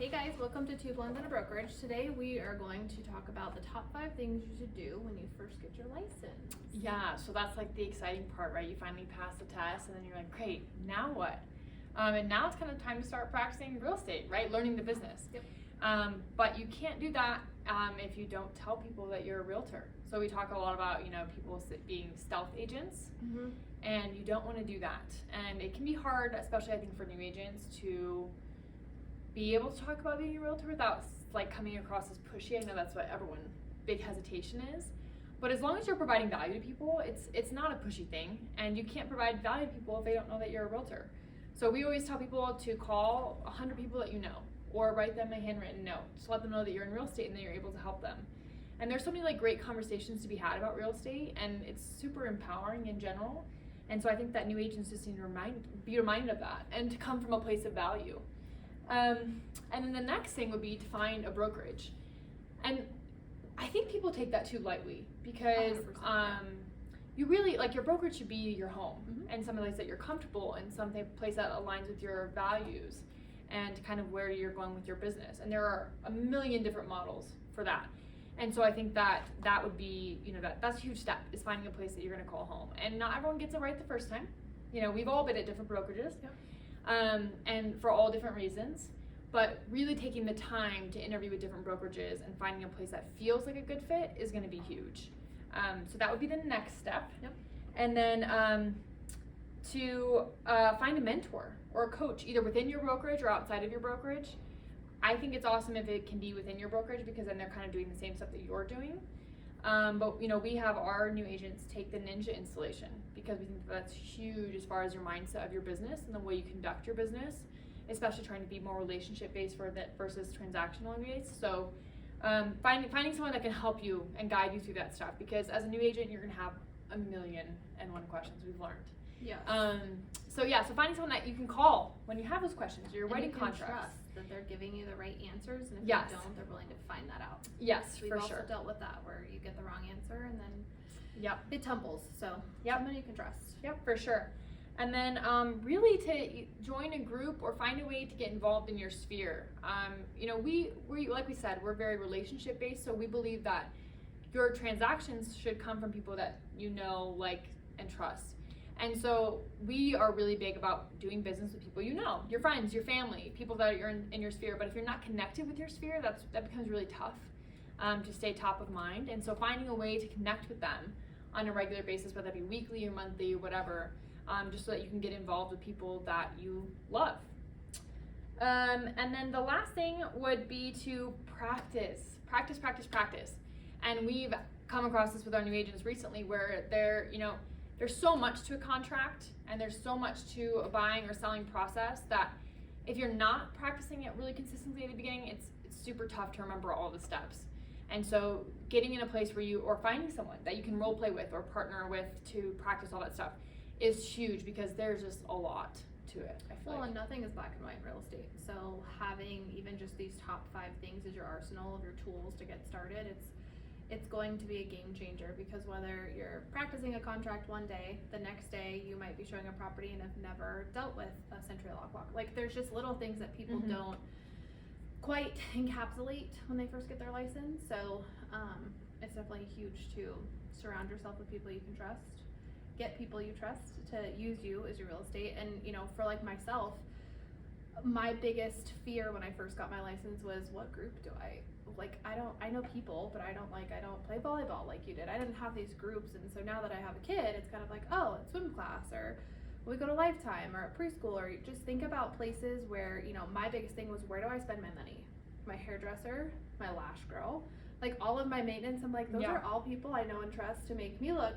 Hey guys, welcome to Two Blondes and a Brokerage. Today we are going to talk about the top 5 things you should do when you first get your license. Yeah, so that's like the exciting part, right? You finally pass the test and then you're like, great, now what? And now it's kind of time to start practicing real estate, right? Learning the business. Yep. But you can't do that if you don't tell people that you're a realtor. So we talk a lot about, people being stealth agents, and you don't want to do that. And it can be hard, especially I think for new agents, to be able to talk about being a realtor without like coming across as pushy. I know that's what everyone big hesitation is, but as long as you're providing value to people, it's not a pushy thing, and you can't provide value to people if they don't know that you're a realtor. So we always tell people to call 100 people that you know, or write them a handwritten note to let them know that you're in real estate and that you're able to help them. And there's so many like great conversations to be had about real estate, and it's super empowering in general. And so I think that new agents just need to be reminded of that and to come from a place of value. And then the next thing would be to find a brokerage. And I think people take that too lightly because you really, like, your brokerage should be your home and some place that you're comfortable and some place that aligns with your values and kind of where you're going with your business. And there are a million different models for that. And so I think that would be, that's a huge step, is finding a place that you're going to call home. And not everyone gets it right the first time. We've all been at different brokerages. Yep. And for all different reasons, but really taking the time to interview with different brokerages and finding a place that feels like a good fit is going to be huge. So that would be the next step. Yep. And then to find a mentor or a coach, either within your brokerage or outside of your brokerage. I think it's awesome if it can be within your brokerage, because then they're kind of doing the same stuff that you're doing. But we have our new agents take the ninja installation because we think that's huge as far as your mindset of your business and the way you conduct your business, especially trying to be more relationship based versus transactional based. So finding someone that can help you and guide you through that stuff, because as a new agent you're gonna have 1,000,001 questions, we've learned. Yeah. So finding someone that you can call when you have those questions, you're writing contracts. Trust that they're giving you the right answers, and if Yes. you don't, they're willing to find that out. Yes, We've for also sure. dealt with that where you get the wrong answer and then Yep. it tumbles. So someone you can trust. Yep, for sure. And then really to join a group or find a way to get involved in your sphere. We like we said, we're very relationship based, so we believe that your transactions should come from people that you know, like, and trust. And so we are really big about doing business with people your friends, your family, people that are in your sphere. But if you're not connected with your sphere, that becomes really tough to stay top of mind. And so finding a way to connect with them on a regular basis, whether it be weekly or monthly or whatever, just so that you can get involved with people that you love. And then the last thing would be to practice. And we've come across this with our new agents recently, where there's so much to a contract and there's so much to a buying or selling process that if you're not practicing it really consistently at the beginning, it's super tough to remember all the steps. And so getting in a place where or finding someone that you can role play with or partner with to practice all that stuff is huge, because there's just a lot to it, I feel like. And nothing is black and white in real estate. So having even just these top 5 things as your arsenal of your tools to get started, it's going to be a game changer, because whether you're practicing a contract one day, the next day you might be showing a property and have never dealt with a century lockbox. Like, there's just little things that people don't quite encapsulate when they first get their license. So it's definitely huge to surround yourself with people you can trust, get people you trust to use you as your real estate. And for like myself, my biggest fear when I first got my license was, what group do I I know people, but I don't play volleyball like you did. I didn't have these groups. And so now that I have a kid, it's kind of like, oh, it's swim class, or we go to Lifetime, or at preschool, or just think about places where, my biggest thing was, where do I spend my money? My hairdresser, my lash girl, like all of my maintenance. I'm like, those are all people I know and trust to make me look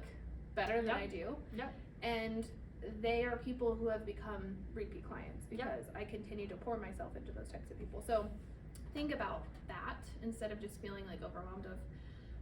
better than I do. Yep. And they are people who have become repeat clients because I continue to pour myself into those types of people. So think about that instead of just feeling like overwhelmed of,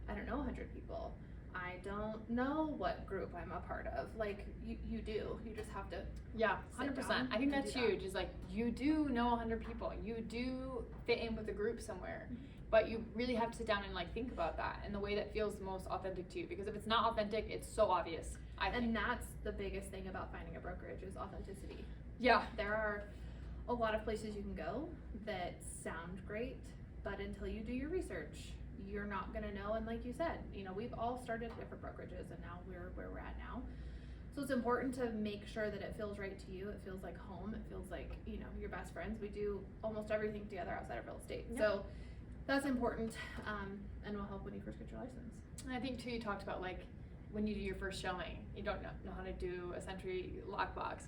100 people. I don't know what group I'm a part of. Like, you do. You just have to. Yeah, 100%. I think that's huge. Is like, you do know 100 people. You do fit in with a group somewhere. But you really have to sit down and like think about that in the way that feels the most authentic to you. Because if it's not authentic, it's so obvious, I think. And that's the biggest thing about finding a brokerage, is authenticity. Yeah. There are a lot of places you can go that sound great, but until you do your research, you're not gonna know. And like you said, you know, we've all started different brokerages, and now we're where we're at now. So it's important to make sure that it feels right to you. It feels like home. It feels like, you know, your best friends. We do almost everything together outside of real estate. Yep. So that's important, and will help when you first get your license. And I think too, you talked about like when you do your first showing, you don't know how to do a Sentry lockbox.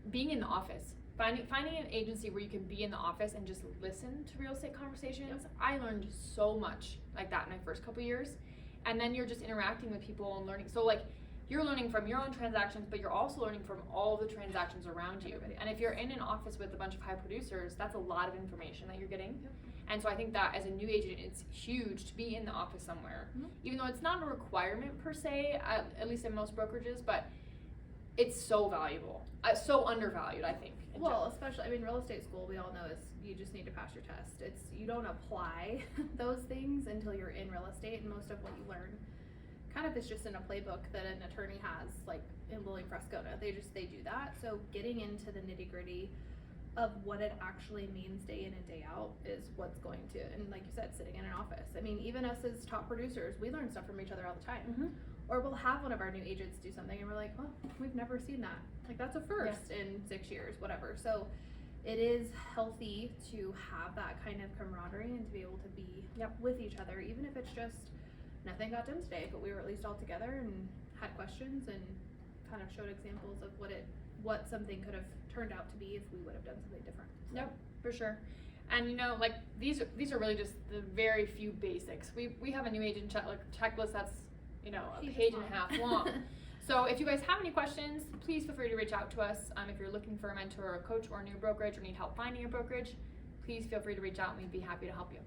Being in the office, finding an agency where you can be in the office and just listen to real estate conversations. Yep. I learned so much like that in my first couple years, and then you're just interacting with people and learning. So like you're learning from your own transactions, but you're also learning from all the transactions around you. And if you're in an office with a bunch of high producers, that's a lot of information that you're getting. Yep. And so I think that as a new agent, it's huge to be in the office somewhere, even though it's not a requirement per se, at least in most brokerages, but it's so valuable, so undervalued, I think. Well, especially, I mean, real estate school, we all know is you just need to pass your test. You don't apply those things until you're in real estate, and most of what you learn kind of is just in a playbook that an attorney has, like in William Frescona. They do that. So getting into the nitty gritty of what it actually means day in and day out is what's going to, and like you said, sitting in an office. I mean, even us as top producers, we learn stuff from each other all the time. Or we'll have one of our new agents do something and we're like, well, we've never seen that. Like that's a first in 6 years, whatever. So it is healthy to have that kind of camaraderie and to be able to be with each other, even if it's just nothing got done today, but we were at least all together and had questions and kind of showed examples of what something could have turned out to be if we would have done something different. So. Yep, for sure. And you know, like these are really just the very few basics. We have a new agent checklist that's, you know, a page and a half long. So if you guys have any questions, please feel free to reach out to us. If you're looking for a mentor or a coach or a new brokerage or need help finding a brokerage, please feel free to reach out and we'd be happy to help you.